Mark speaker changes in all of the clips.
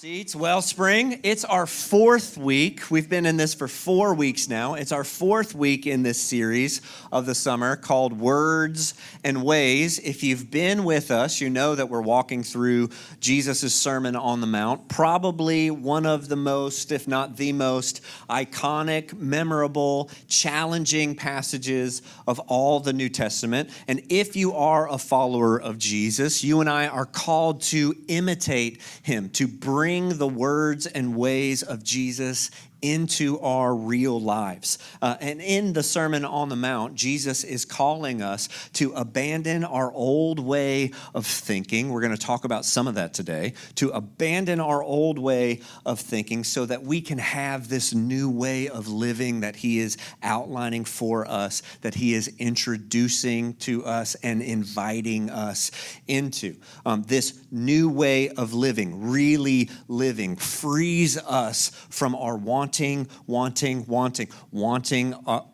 Speaker 1: Seats, Wellspring. It's our fourth week. We've been in this for 4 weeks now. It's our fourth week in this series of the summer called Words+Ways. If you've been with us, you know that we're walking through Jesus' Sermon on the Mount, probably one of the most, if not the most, iconic, memorable, challenging passages of all the New Testament. And if you are a follower of Jesus, you and I are called to imitate him, to bring the words and ways of Jesus into our real lives. And in the Sermon on the Mount, Jesus is calling us to abandon our old way of thinking. We're going to talk about some of that today. To abandon our old way of thinking so that we can have this new way of living that he is outlining for us, that he is introducing to us and inviting us into. This new way of living, really living, frees us from our wanting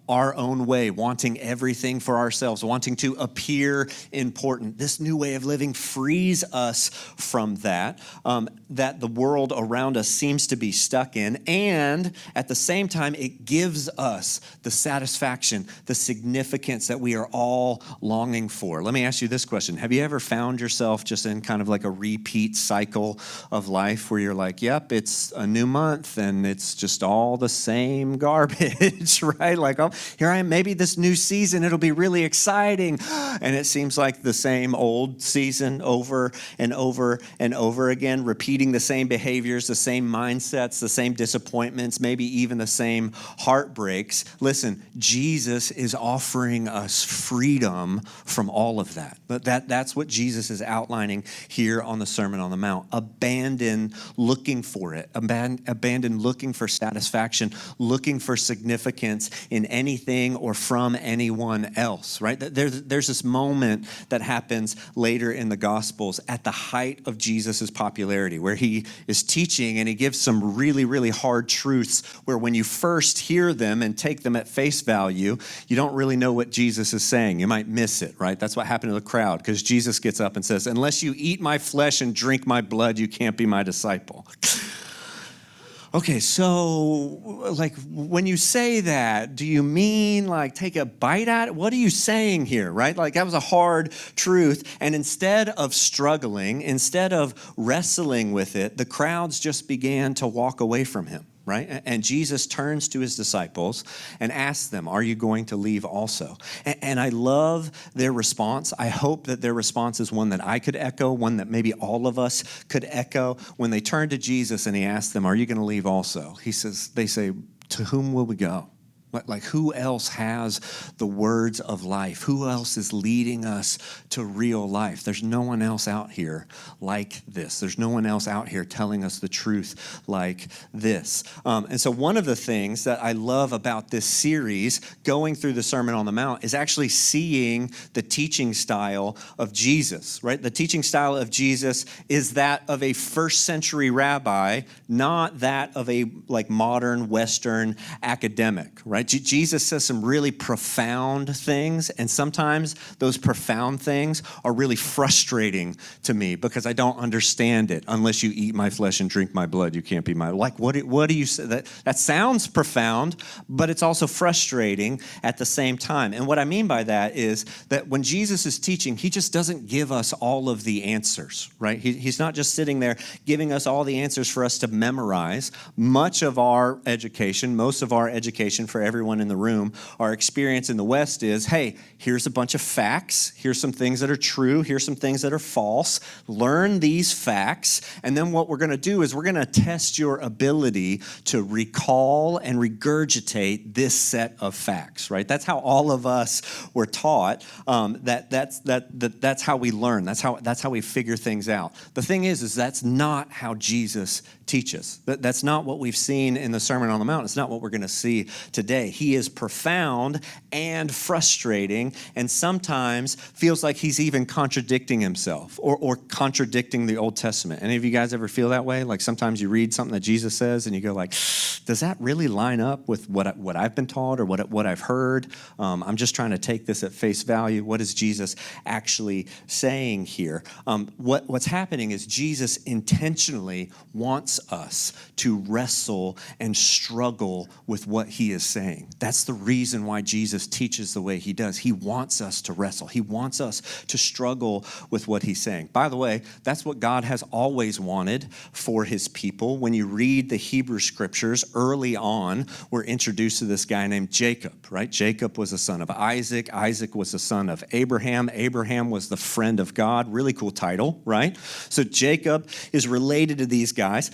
Speaker 1: our own way, wanting everything for ourselves, wanting to appear important. This new way of living frees us from that the world around us seems to be stuck in, and at the same time, it gives us the satisfaction, the significance that we are all longing for. Let me ask you this question. Have you ever found yourself just in kind of like a repeat cycle of life where you're like, yep, it's a new month and it's just all the same garbage, right? Like, oh, here I am, maybe this new season, it'll be really exciting. And it seems like the same old season over and over and over again, repeating the same behaviors, the same mindsets, the same disappointments, maybe even the same heartbreaks. Listen, Jesus is offering us freedom from all of that. But that's what Jesus is outlining here on the Sermon on the Mount. Abandon looking for it. Abandon looking for satisfaction, looking for significance in anything or from anyone else, right? There's this moment that happens later in the Gospels at the height of Jesus' popularity where he is teaching and he gives some really, really hard truths where when you first hear them and take them at face value, you don't really know what Jesus is saying. You might miss it, right? That's what happened to the crowd because Jesus gets up and says, unless you eat my flesh and drink my blood, you can't be my disciple. Okay, so like when you say that, do you mean like take a bite at it? What are you saying here, right? Like that was a hard truth. And instead of struggling, instead of wrestling with it, the crowds just began to walk away from him, right? And Jesus turns to his disciples and asks them, are you going to leave also? And I love their response. I hope that their response is one that I could echo, one that maybe all of us could echo. When they turn to Jesus and he asks them, are you going to leave also? They say, to whom will we go? Like who else has the words of life? Who else is leading us to real life? There's no one else out here like this. There's no one else out here telling us the truth like this. And so one of the things that I love about this series, going through the Sermon on the Mount, is actually seeing the teaching style of Jesus, right? The teaching style of Jesus is that of a first century rabbi, not that of a like modern Western academic, right? Jesus says some really profound things, and sometimes those profound things are really frustrating to me because I don't understand it. Unless you eat my flesh and drink my blood, you can't be my... Like, what do you say? That sounds profound, but it's also frustrating at the same time. And what I mean by that is that when Jesus is teaching, he just doesn't give us all of the answers, right? He's not just sitting there giving us all the answers for us to memorize. Most of our education for everyone in the room, our experience in the West is, hey, here's a bunch of facts. Here's some things that are true. Here's some things that are false. Learn these facts. And then what we're going to do is we're going to test your ability to recall and regurgitate this set of facts, right? That's how all of us were taught. That's how we learn. That's how we figure things out. The thing is that's not how Jesus teaches. That's not what we've seen in the Sermon on the Mount. It's not what we're going to see today. day. He is profound and frustrating, and sometimes feels like he's even contradicting himself or contradicting the Old Testament. Any of you guys ever feel that way? Like sometimes you read something that Jesus says and you go like, does that really line up with what I've been taught or what I've heard? I'm just trying to take this at face value. What is Jesus actually saying here? What's happening is Jesus intentionally wants us to wrestle and struggle with what he is saying. That's the reason why Jesus teaches the way he does. He wants us to wrestle. He wants us to struggle with what he's saying. By the way, that's what God has always wanted for his people. When you read the Hebrew scriptures early on, we're introduced to this guy named Jacob, right? Jacob was the son of Isaac. Isaac was the son of Abraham. Abraham was the friend of God. Really cool title, right? So Jacob is related to these guys.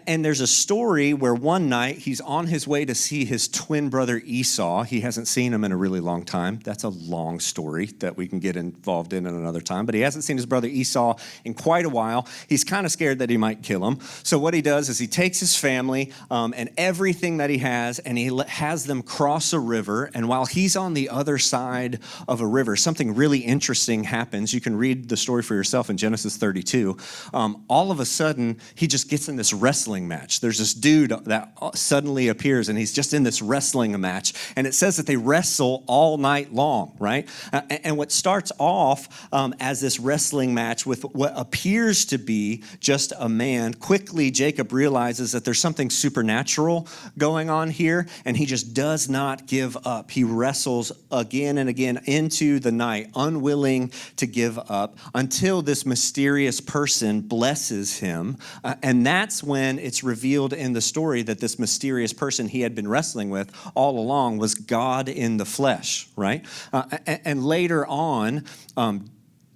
Speaker 1: And there's a story where one night he's on his way to see his twin brother Esau. He hasn't seen him in a really long time. That's a long story that we can get involved in another time. But he hasn't seen his brother Esau in quite a while. He's kind of scared that he might kill him. So what he does is he takes his family and everything that he has, and he has them cross a river. And while he's on the other side of a river, something really interesting happens. You can read the story for yourself in Genesis 32. All of a sudden, he just gets in this wrestling match. There's this dude that suddenly appears, and he's just in this wrestling match. And it says that they wrestle all night long, right? And what starts off as this wrestling match with what appears to be just a man, quickly Jacob realizes that there's something supernatural going on here, and he just does not give up. He wrestles again and again into the night, unwilling to give up, until this mysterious person blesses him. And that's when it's revealed in the story that this mysterious person he had been wrestling with all along was God in the flesh, right? And later on,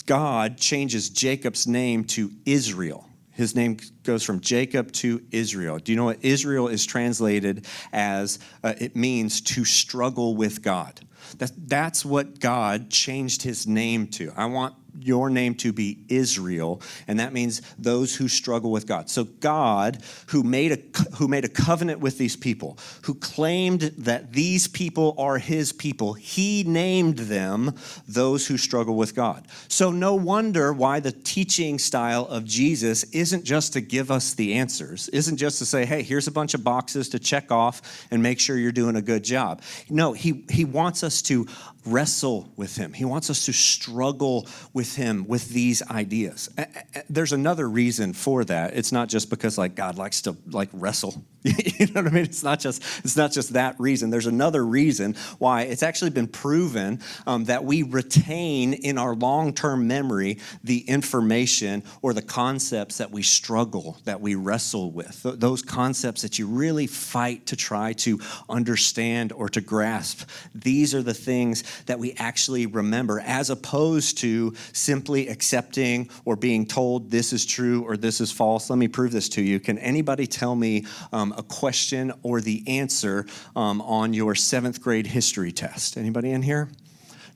Speaker 1: God changes Jacob's name to Israel. His name goes from Jacob to Israel. Do you know what Israel is translated as? It means to struggle with God. That's what God changed his name to. I want your name to be Israel, and that means those who struggle with God. So God, who made a covenant with these people, who claimed that these people are his people, he named them those who struggle with God. So no wonder why the teaching style of Jesus isn't just to give us the answers, isn't just to say, hey, here's a bunch of boxes to check off and make sure you're doing a good job. No, he wants us to wrestle with him. He wants us to struggle with him with these ideas. There's another reason for that. It's not just because God likes to wrestle. You know what I mean? It's not just that reason. There's another reason why it's actually been proven that we retain in our long-term memory the information or the concepts that we struggle, that we wrestle with. Those concepts that you really fight to try to understand or to grasp. These are the things that we actually remember, as opposed to simply accepting or being told this is true or this is false. Let me prove this to you. Can anybody tell me a question or the answer on your 7th grade history test? Anybody in here?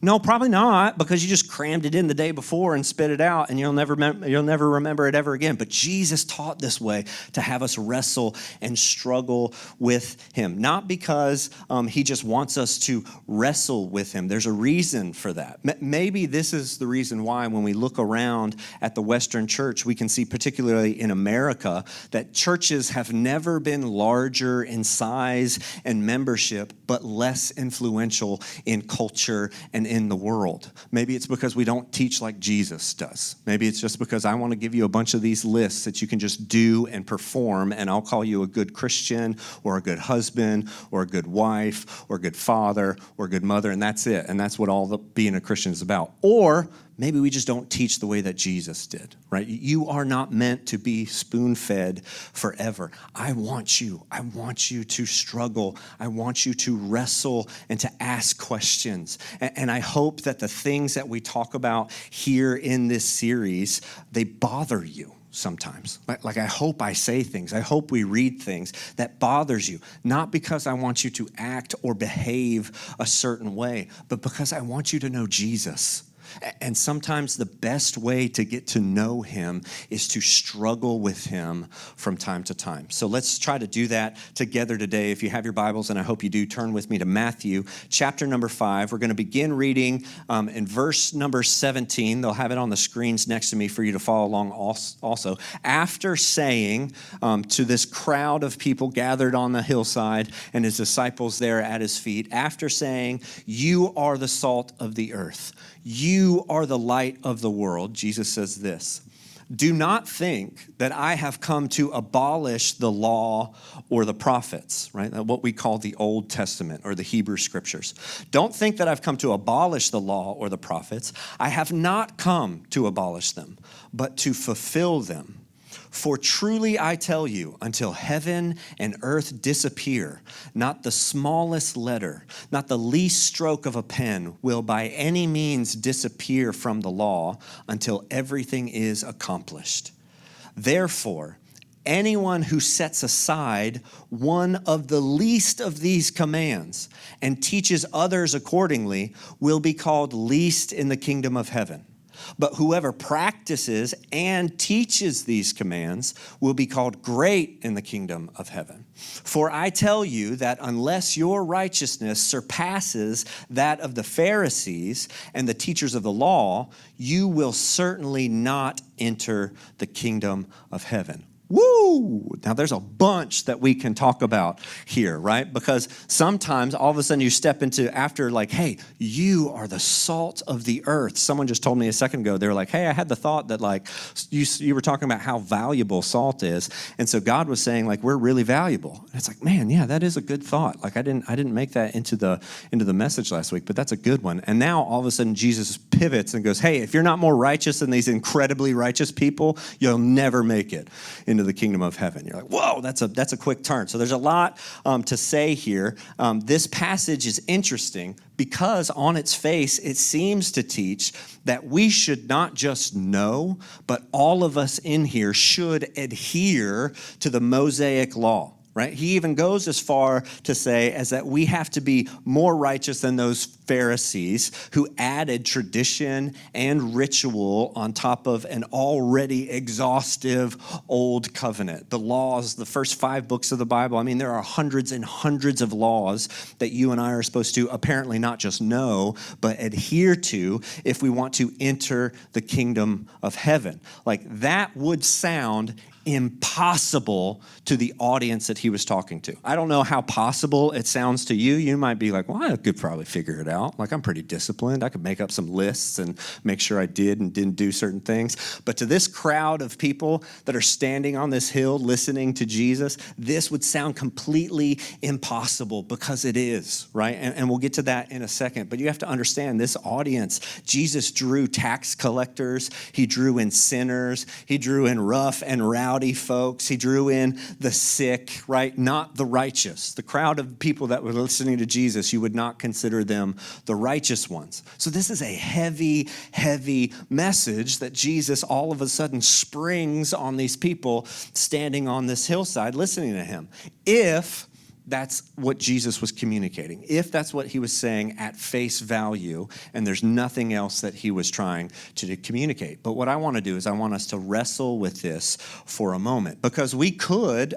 Speaker 1: No, probably not, because you just crammed it in the day before and spit it out, and you'll never remember it ever again. But Jesus taught this way to have us wrestle and struggle with him, not because he just wants us to wrestle with him. There's a reason for that. Maybe this is the reason why when we look around at the Western church, we can see, particularly in America, that churches have never been larger in size and membership, but less influential in culture and in the world. Maybe it's because we don't teach like Jesus does. Maybe it's just because I want to give you a bunch of these lists that you can just do and perform, and I'll call you a good Christian or a good husband or a good wife or a good father or a good mother, and that's it. And that's what being a Christian is about. Or maybe we just don't teach the way that Jesus did, right? You are not meant to be spoon-fed forever. I want you to struggle. I want you to wrestle and to ask questions. And I hope that the things that we talk about here in this series, they bother you sometimes. Like I hope I say things. I hope we read things that bothers you. Not because I want you to act or behave a certain way, but because I want you to know Jesus. And sometimes the best way to get to know him is to struggle with him from time to time. So let's try to do that together today. If you have your Bibles, and I hope you do, turn with me to Matthew chapter number 5. We're going to begin reading in verse number 17. They'll have it on the screens next to me for you to follow along also. After saying to this crowd of people gathered on the hillside and his disciples there at his feet, after saying, "You are the salt of the earth. You are the light of the world," Jesus says this, "Do not think that I have come to abolish the law or the prophets," right? What we call the Old Testament or the Hebrew Scriptures. "Don't think that I've come to abolish the law or the prophets. I have not come to abolish them, but to fulfill them. For truly I tell you, until heaven and earth disappear, not the smallest letter, not the least stroke of a pen will by any means disappear from the law until everything is accomplished. Therefore, anyone who sets aside one of the least of these commands and teaches others accordingly will be called least in the kingdom of heaven. But whoever practices and teaches these commands will be called great in the kingdom of heaven. For I tell you that unless your righteousness surpasses that of the Pharisees and the teachers of the law, you will certainly not enter the kingdom of heaven." Woo! Now there's a bunch that we can talk about here, right? Because sometimes all of a sudden you step into after like, hey, you are the salt of the earth. Someone just told me a second ago, they were like, hey, I had the thought that like you were talking about how valuable salt is. And so God was saying like, we're really valuable. And it's like, man, yeah, that is a good thought. Like I didn't make that into the message last week, but that's a good one. And now all of a sudden Jesus pivots and goes, hey, if you're not more righteous than these incredibly righteous people, you'll never make it into the kingdom of heaven. You're like, whoa, that's a quick turn. So there's a lot to say here. This passage is interesting because on its face, it seems to teach that we should not just know, but all of us in here should adhere to the Mosaic law. Right? He even goes as far to say as that we have to be more righteous than those Pharisees who added tradition and ritual on top of an already exhaustive old covenant. The laws, the first 5 books of the Bible, I mean, there are hundreds and hundreds of laws that you and I are supposed to apparently not just know, but adhere to if we want to enter the kingdom of heaven. Like that would sound impossible to the audience that he was talking to. I don't know how possible it sounds to you. You might be like, well, I could probably figure it out. Like I'm pretty disciplined. I could make up some lists and make sure I did and didn't do certain things. But to this crowd of people that are standing on this hill listening to Jesus, this would sound completely impossible because it is, right? And we'll get to that in a second. But you have to understand this audience, Jesus drew tax collectors. He drew in sinners. He drew in rough and rowdy folks. He drew in the sick, right? Not the righteous. The crowd of people that were listening to Jesus, you would not consider them the righteous ones. So this is a heavy, heavy message that Jesus all of a sudden springs on these people standing on this hillside listening to him. If that's what Jesus was communicating, if that's what he was saying at face value, and there's nothing else that he was trying to communicate. But what I want to do is I want us to wrestle with this for a moment, because we could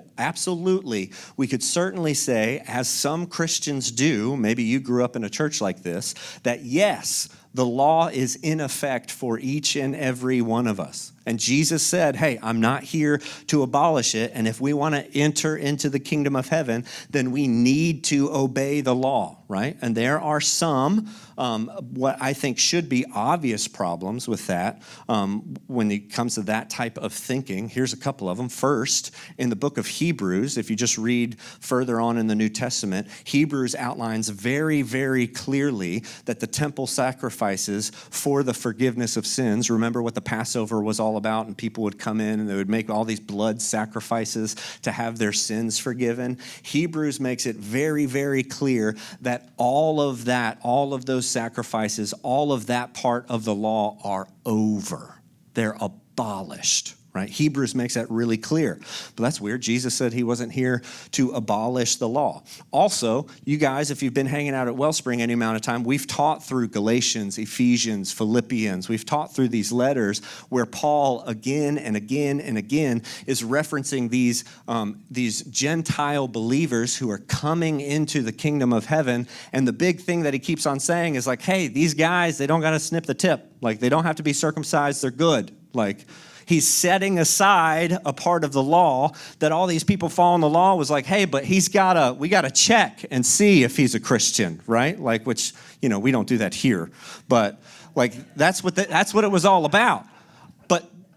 Speaker 1: certainly say, as some Christians do, maybe you grew up in a church like this, that yes, the law is in effect for each and every one of us. And Jesus said, hey, I'm not here to abolish it. And if we want to enter into the kingdom of heaven, then we need to obey the law, right? And there are some, what I think should be obvious problems with that when it comes to that type of thinking. Here's a couple of them. First, in the book of Hebrews, if you just read further on in the New Testament, Hebrews outlines very, very clearly that the temple sacrifices for the forgiveness of sins. Remember what the Passover was all about, and people would come in and they would make all these blood sacrifices to have their sins forgiven. Hebrews makes it very, very clear that all of those sacrifices, all of that part of the law are over. They're abolished. right? Hebrews makes that really clear. But that's weird. Jesus said he wasn't here to abolish the law. Also, you guys, if you've been hanging out at Wellspring any amount of time, we've taught through Galatians, Ephesians, Philippians. We've taught through these letters where Paul again and again and again is referencing these Gentile believers who are coming into the kingdom of heaven. And the big thing that he keeps on saying is like, hey, these guys, they don't got to snip the tip. Like, they don't have to be circumcised. They're good. Like, he's setting aside a part of the law that all these people following the law was like, hey, but we got to check and see if he's a Christian, right? Like, which, we don't do that here. But like, that's what it was all about.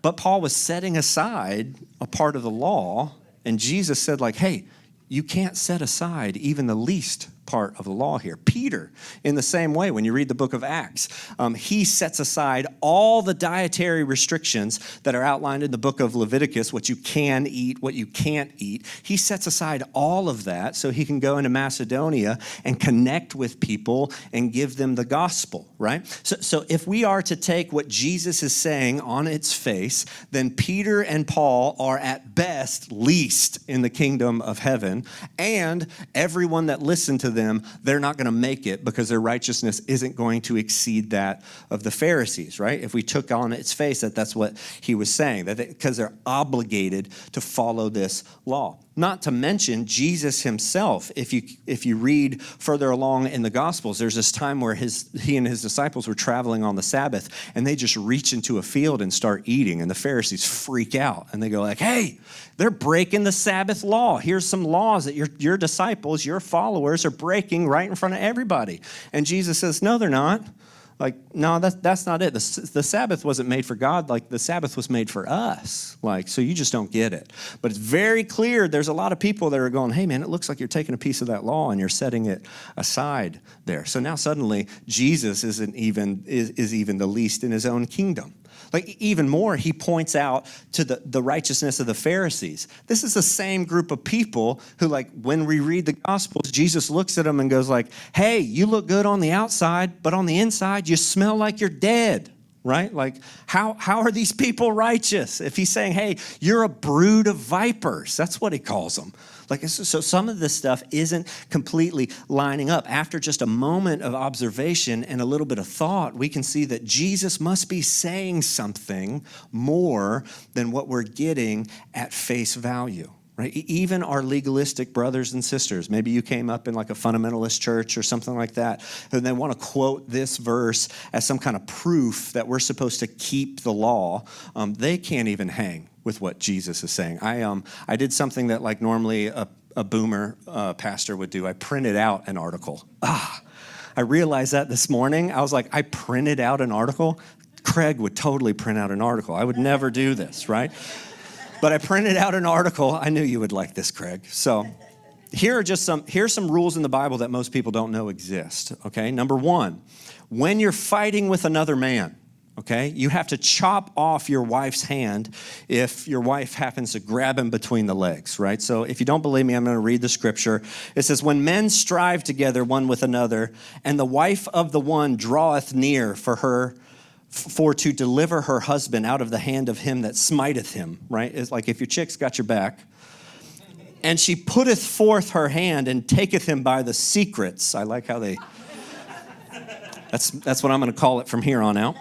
Speaker 1: But Paul was setting aside a part of the law, and Jesus said like, hey, you can't set aside even the least part of the law here. Peter, in the same way, when you read the book of Acts, he sets aside all the dietary restrictions that are outlined in the book of Leviticus, what you can eat, what you can't eat. He sets aside all of that so he can go into Macedonia and connect with people and give them the gospel, right? So if we are to take what Jesus is saying on its face, then Peter and Paul are at best least in the kingdom of heaven, and everyone that listened to them, they're not going to make it because their righteousness isn't going to exceed that of the Pharisees, right? If we took on its face that's what he was saying, because they're obligated to follow this law. Not to mention Jesus himself. If you read further along in the Gospels, there's this time where he and his disciples were traveling on the Sabbath, and they just reach into a field and start eating, and the Pharisees freak out, and they go like, hey, they're breaking the Sabbath law. Here's some laws that your disciples, your followers are breaking right in front of everybody. And Jesus says, no, they're not. Like, no, that's not it. The Sabbath wasn't made for God. Like, the Sabbath was made for us. Like, so you just don't get it. But it's very clear there's a lot of people that are going, hey, man, it looks like you're taking a piece of that law and you're setting it aside there. So now suddenly Jesus is even the least in his own kingdom. Like, even more, he points out to the righteousness of the Pharisees. This is the same group of people who, like, when we read the Gospels, Jesus looks at them and goes like, hey, you look good on the outside, but on the inside, you smell like you're dead, right? Like, how are these people righteous? If he's saying, hey, you're a brood of vipers, that's what he calls them. Like, so some of this stuff isn't completely lining up. After just a moment of observation and a little bit of thought, we can see that Jesus must be saying something more than what we're getting at face value. Right? Even our legalistic brothers and sisters, maybe you came up in like a fundamentalist church or something like that, and they want to quote this verse as some kind of proof that we're supposed to keep the law. They can't even hang with what Jesus is saying. I did something that like normally a boomer pastor would do. I printed out an article. I realized that this morning. I was like, I printed out an article. Craig would totally print out an article. I would never do this, right? But I printed out an article. I knew you would like this, Craig. So here's some rules in the Bible that most people don't know exist, okay? Number one, when you're fighting with another man, okay, you have to chop off your wife's hand if your wife happens to grab him between the legs, right? So if you don't believe me, I'm going to read the scripture. It says, when men strive together one with another, and the wife of the one draweth near for to deliver her husband out of the hand of him that smiteth him, right? It's like if your chick's got your back. And she putteth forth her hand and taketh him by the secrets. I like how that's what I'm going to call it from here on out.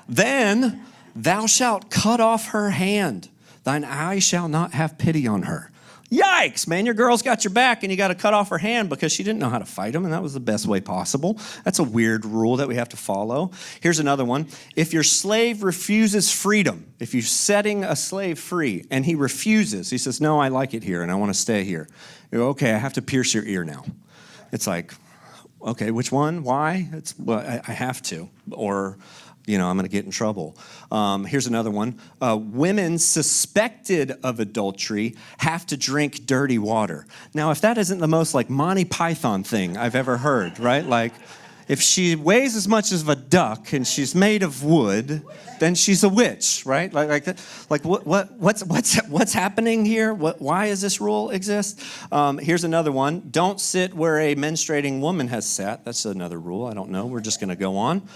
Speaker 1: Then thou shalt cut off her hand. Thine eye shall not have pity on her. Yikes, man, your girl's got your back and you got to cut off her hand because she didn't know how to fight him, and that was the best way possible. That's a weird rule that we have to follow. Here's another one. If your slave refuses freedom, if you're setting a slave free and he refuses, he says, no, I like it here and I want to stay here. You go, okay, I have to pierce your ear now. It's like, okay, which one? Why? I have to. Or, I'm going to get in trouble. Here's another one. Women suspected of adultery have to drink dirty water. Now, if that isn't the most like Monty Python thing I've ever heard, right? Like, if she weighs as much as a duck and she's made of wood, then she's a witch, right? What's happening here? Why does this rule exist? Here's another one. Don't sit where a menstruating woman has sat. That's another rule. I don't know. We're just going to go on.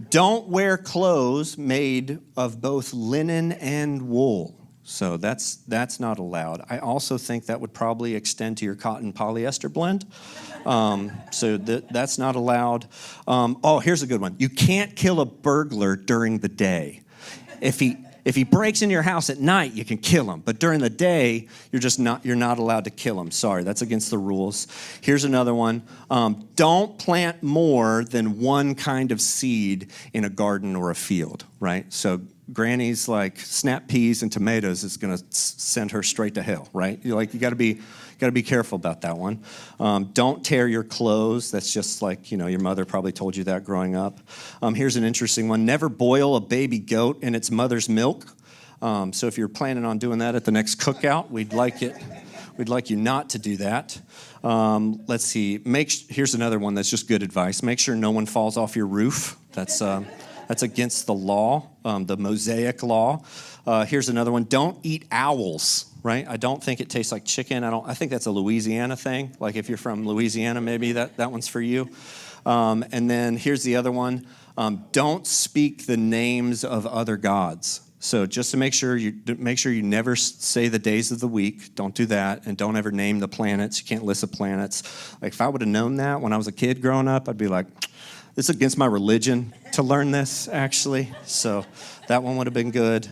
Speaker 1: Don't wear clothes made of both linen and wool. So that's not allowed. I also think that would probably extend to your cotton polyester blend. So that's not allowed. Here's a good one. You can't kill a burglar during the day. If he breaks into your house at night, you can kill him. But during the day, you're not allowed to kill him. Sorry, that's against the rules. Here's another one. Don't plant more than one kind of seed in a garden or a field, right? So Granny's like snap peas and tomatoes is going to send her straight to hell, right? You got to be careful about that one. Don't tear your clothes. That's just like, your mother probably told you that growing up. Here's an interesting one. Never boil a baby goat in its mother's milk. So if you're planning on doing that at the next cookout, we'd like you not to do that. Let's see. Here's another one that's just good advice. Make sure no one falls off your roof. That's against the law, the Mosaic law. Here's another one. Don't eat owls, right? I don't think it tastes like chicken. I think that's a Louisiana thing. Like if you're from Louisiana, maybe that one's for you. And then here's the other one. Don't speak the names of other gods. So just to make sure you never say the days of the week. Don't do that, and don't ever name the planets. You can't list the planets. Like if I would have known that when I was a kid growing up, I'd be like, it's against my religion to learn this, actually. So that one would have been good.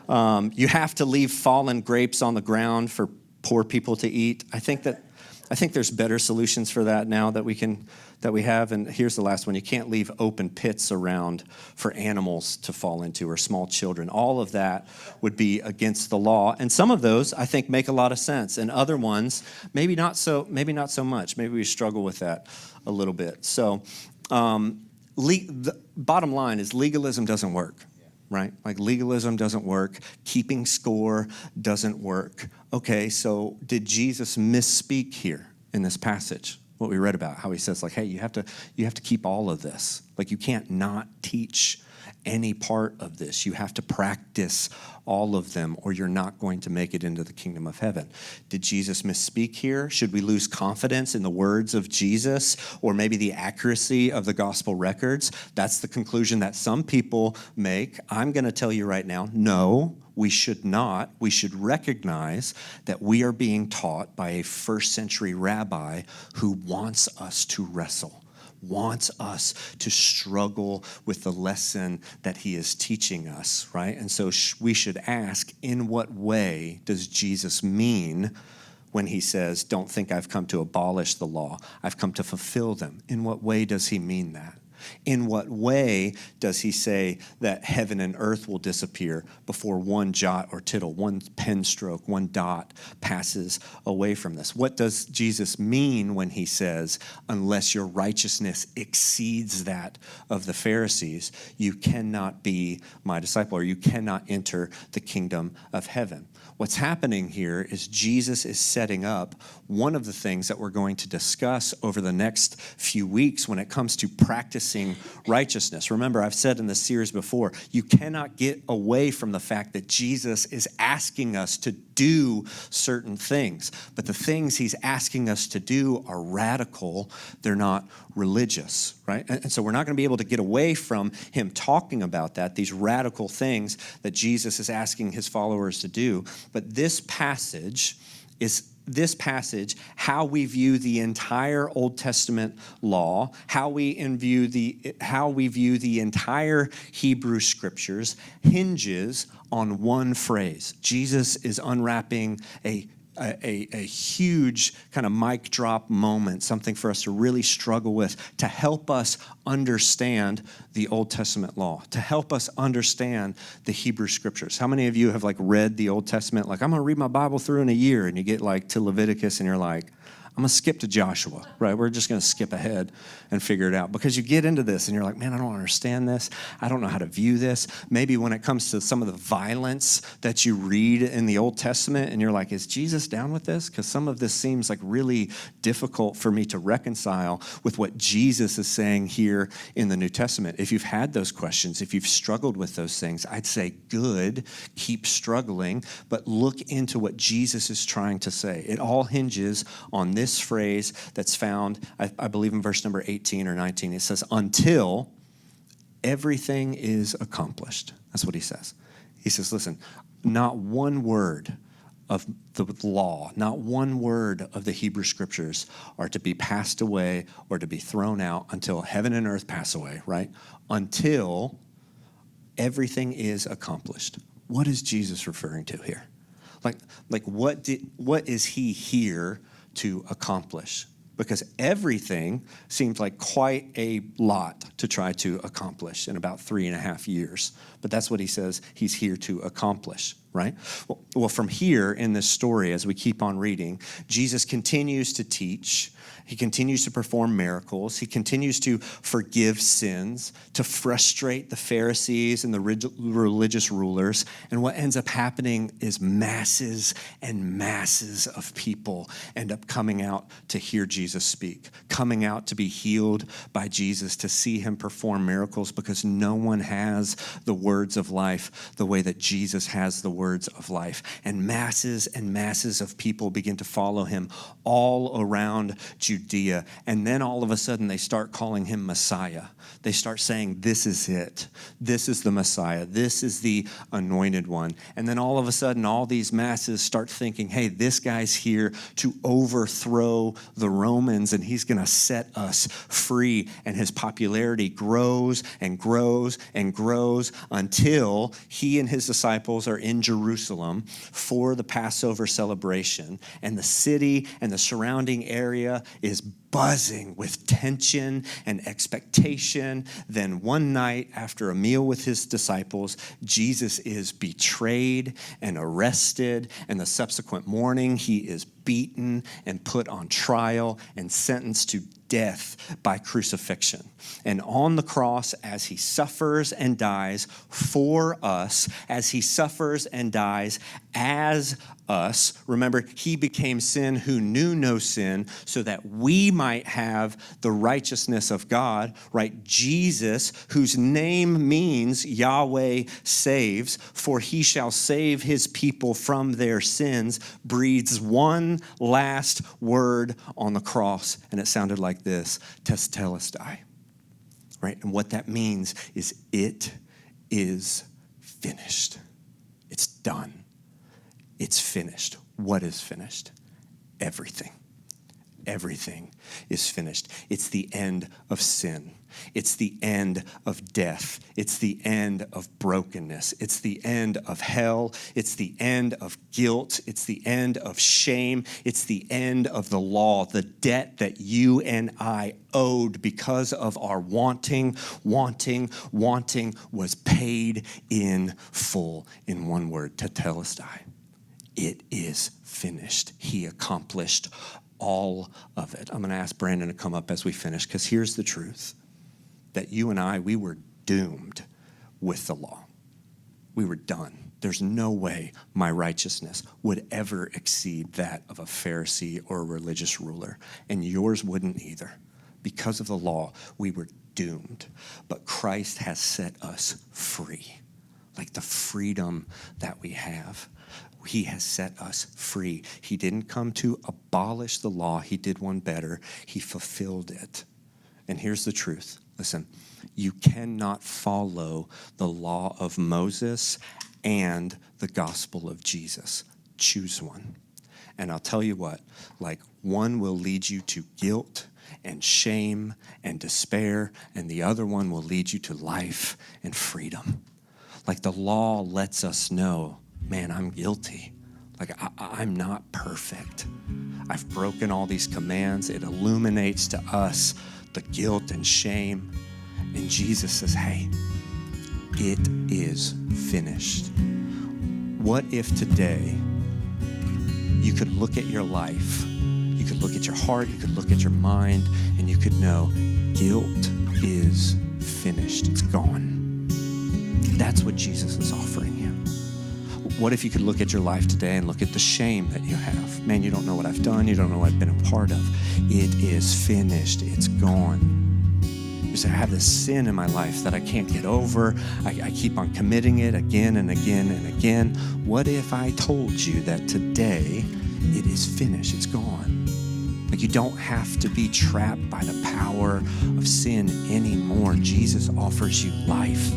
Speaker 1: You have to leave fallen grapes on the ground for poor people to eat. I think there's better solutions for that now that we have. And here's the last one. You can't leave open pits around for animals to fall into or small children. All of that would be against the law. And some of those, I think, make a lot of sense. And other ones, maybe not so much. Maybe we struggle with that a little bit. So the bottom line is legalism doesn't work, right? Like legalism doesn't work. Keeping score doesn't work. Okay, so did Jesus misspeak here in this passage? What we read about, how he says, like, hey, you have to keep all of this. Like, you can't not teach any part of this. You have to practice all of them, or you're not going to make it into the kingdom of heaven. Did Jesus misspeak here? Should we lose confidence in the words of Jesus, or maybe the accuracy of the gospel records? That's the conclusion that some people make. I'm going to tell you right now, no, we should not. We should recognize that we are being taught by a first century rabbi who wants us to wrestle, wants us to struggle with the lesson that he is teaching us, right? And so we should ask, in what way does Jesus mean when he says, don't think I've come to abolish the law, I've come to fulfill them? In what way does he mean that? In what way does he say that heaven and earth will disappear before one jot or tittle, one pen stroke, one dot passes away from this? What does Jesus mean when he says, unless your righteousness exceeds that of the Pharisees, you cannot be my disciple, or you cannot enter the kingdom of heaven? What's happening here is Jesus is setting up one of the things that we're going to discuss over the next few weeks when it comes to practicing righteousness. Remember, I've said in this series before, you cannot get away from the fact that Jesus is asking us to do certain things. But the things he's asking us to do are radical. They're not religious, right? And so we're not going to be able to get away from him talking about that, these radical things that Jesus is asking his followers to do. But this passage, how we view the entire Old Testament law, how we view the entire Hebrew scriptures, hinges on one phrase. Jesus is unwrapping a huge kind of mic drop moment, something for us to really struggle with, to help us understand the Old Testament law, to help us understand the Hebrew scriptures. How many of you have read the Old Testament? I'm going to read my Bible through in a year, and you get to Leviticus and you're like, I'm going to skip to Joshua, right? We're just going to skip ahead and figure it out, because you get into this and you're like, man, I don't understand this. I don't know how to view this. Maybe when it comes to some of the violence that you read in the Old Testament and you're like, is Jesus down with this? Because some of this seems really difficult for me to reconcile with what Jesus is saying here in the New Testament. If you've had those questions, if you've struggled with those things, I'd say good, keep struggling, but look into what Jesus is trying to say. It all hinges on this phrase that's found, I believe in verse number 18 or 19. It says, until everything is accomplished. That's what he says. He says, listen, not one word of the law, not one word of the Hebrew scriptures are to be passed away or to be thrown out until heaven and earth pass away, right? Until everything is accomplished. What is Jesus referring to here? Like what is he here to accomplish? Because everything seems like quite a lot to try to accomplish in about 3.5 years. But that's what he says he's here to accomplish, right? Well, from here in this story, as we keep on reading, Jesus continues to teach. He continues to perform miracles. He continues to forgive sins, to frustrate the Pharisees and the religious rulers. And what ends up happening is masses and masses of people end up coming out to hear Jesus speak, coming out to be healed by Jesus, to see him perform miracles, because no one has the words of life the way that Jesus has the words of life. And masses of people begin to follow him all around Judea. And then all of a sudden they start calling him Messiah. They start saying, this is it. This is the Messiah. This is the anointed one. And then all of a sudden all these masses start thinking, hey, this guy's here to overthrow the Romans and he's going to set us free. And his popularity grows and grows and grows until he and his disciples are in Jerusalem for the Passover celebration. And the city and the surrounding area is buzzing with tension and expectation. Then one night, after a meal with his disciples, Jesus is betrayed and arrested, and the subsequent morning he is beaten and put on trial and sentenced to death by crucifixion. And on the cross, as he suffers and dies for us, as he suffers and dies as us, remember, he became sin who knew no sin, so that we might have the righteousness of God, right? Jesus, whose name means Yahweh saves, for he shall save his people from their sins, breathes one last word on the cross, and it sounded like this, Tetelestai, right? And what that means is it is finished. It's done. It's finished. What is finished? Everything. Everything is finished. It's the end of sin. It's the end of death. It's the end of brokenness. It's the end of hell. It's the end of guilt. It's the end of shame. It's the end of the law, the debt that you and I owed because of our wanting was paid in full. In one word, tetelestai. It is finished. He accomplished all of it. I'm going to ask Brandon to come up as we finish, because here's the truth, that you and I, we were doomed with the law. We were done. There's no way my righteousness would ever exceed that of a Pharisee or a religious ruler, and yours wouldn't either. Because of the law, we were doomed. But Christ has set us free, like the freedom that we have. He has set us free. He didn't come to abolish the law. He did one better. He fulfilled it. And here's the truth. Listen, you cannot follow the law of Moses and the gospel of Jesus. Choose one. And I'll tell you what, like, one will lead you to guilt and shame and despair, and the other one will lead you to life and freedom. Like, the law lets us know, man, I'm guilty. Like, I'm not perfect. I've broken all these commands. It illuminates to us the guilt and shame. And Jesus says, hey, it is finished. What if today you could look at your life, you could look at your heart, you could look at your mind, and you could know guilt is finished. It's gone. That's what Jesus is offering you. What if you could look at your life today and look at the shame that you have? Man, you don't know what I've done. You don't know what I've been a part of. It is finished. It's gone. You say, I have this sin in my life that I can't get over. I keep on committing it again and again and again. What if I told you that today it is finished? It's gone. Like, But you don't have to be trapped by the power of sin anymore. Jesus offers you life.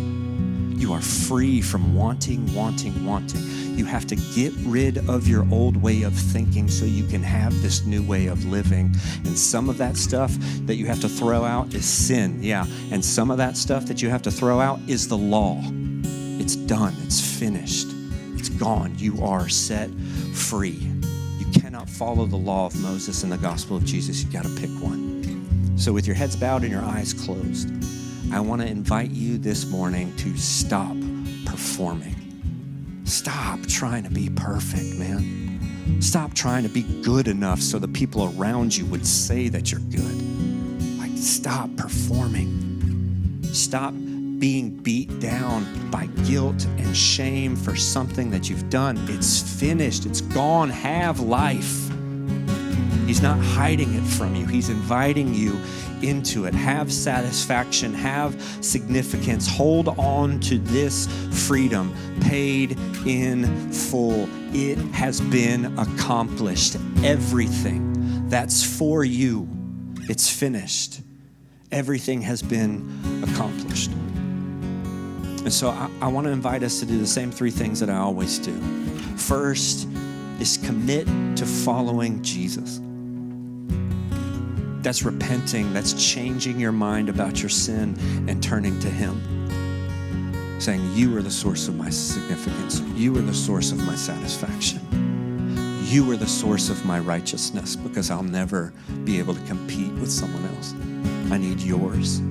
Speaker 1: You are free from wanting. You have to get rid of your old way of thinking so you can have this new way of living. And some of that stuff that you have to throw out is sin, yeah. And some of that stuff that you have to throw out is the law. It's done. It's finished. It's gone. You are set free. You cannot follow the law of Moses and the gospel of Jesus. You got to pick one. So with your heads bowed and your eyes closed, I want to invite you this morning to stop performing. Stop trying to be perfect, man. Stop trying to be good enough so the people around you would say that you're good. Like, stop performing. Stop being beat down by guilt and shame for something that you've done. It's finished. It's gone. Have life. He's not hiding it from you. He's inviting you into it. Have satisfaction. Have significance. Hold on to this freedom paid in full. It has been accomplished. Everything that's for you, it's finished. Everything has been accomplished. And so I want to invite us to do the same three things that I always do. First is commit to following Jesus. That's repenting. That's changing your mind about your sin and turning to him. Saying, you are the source of my significance. You are the source of my satisfaction. You are the source of my righteousness, because I'll never be able to compete with someone else. I need yours.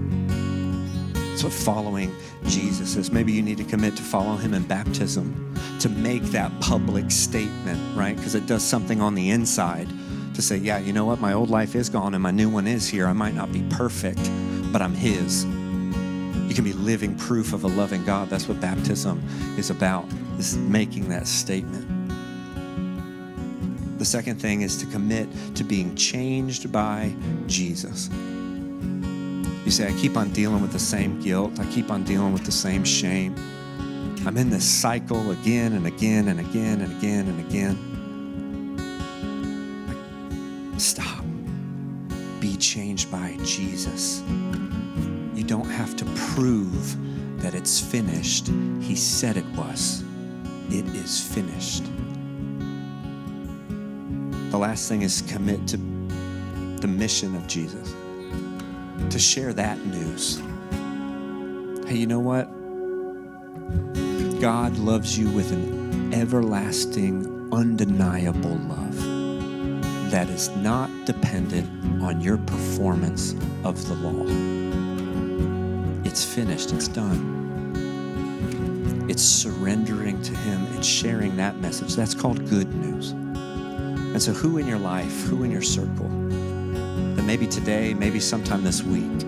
Speaker 1: That's what following Jesus is. Maybe you need to commit to follow him in baptism, to make that public statement, right? Because it does something on the inside to say, yeah, you know what? My old life is gone and my new one is here. I might not be perfect, but I'm his. You can be living proof of a loving God. That's what baptism is about, is making that statement. The second thing is to commit to being changed by Jesus. You say, I keep on dealing with the same guilt. I keep on dealing with the same shame. I'm in this cycle again and again and again and again and again. Stop. Be changed by Jesus. You don't have to prove that it's finished. He said it was. It is finished. The last thing is commit to the mission of Jesus, to share that news. Hey, you know what? God loves you with an everlasting, undeniable love that is not dependent on your performance of the law. It's finished. It's done. It's surrendering to him and sharing that message. That's called good news. And so who in your life, who in your circle, that maybe today, maybe sometime this week,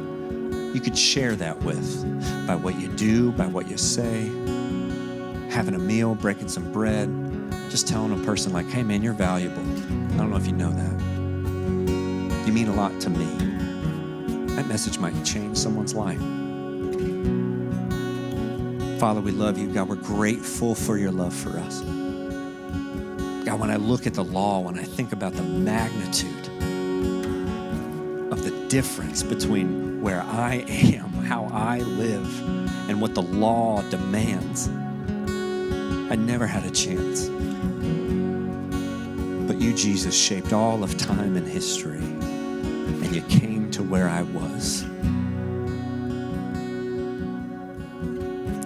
Speaker 1: you could share that with by what you do, by what you say, having a meal, breaking some bread, just telling a person like, hey man, you're valuable. I don't know if you know that. You mean a lot to me. That message might change someone's life. Father, we love you. God, we're grateful for your love for us. God, when I look at the law, when I think about the magnitude of the difference between where I am, how I live, and what the law demands, I never had a chance. But you, Jesus, shaped all of time and history, and you came to where I was.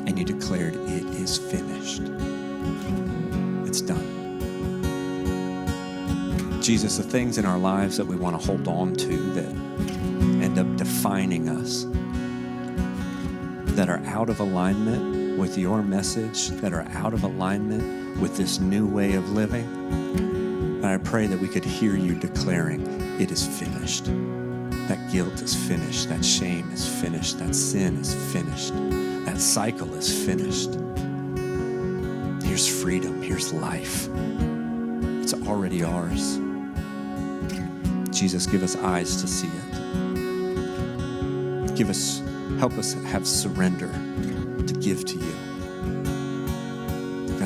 Speaker 1: And you declared, it is finished. It's done. Jesus, the things in our lives that we want to hold on to that end up defining us, that are out of alignment with your message, that are out of alignment with this new way of living, and I pray that we could hear you declaring, it is finished. That guilt is finished. That shame is finished. That sin is finished. That cycle is finished. Here's freedom. Here's life. It's already ours. Jesus, give us eyes to see it. Help us have surrender to give to you.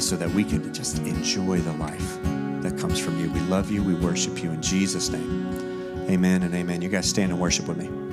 Speaker 1: So that we can just enjoy the life that comes from you. We love you. We worship you in Jesus' name. Amen and amen. You guys stand and worship with me.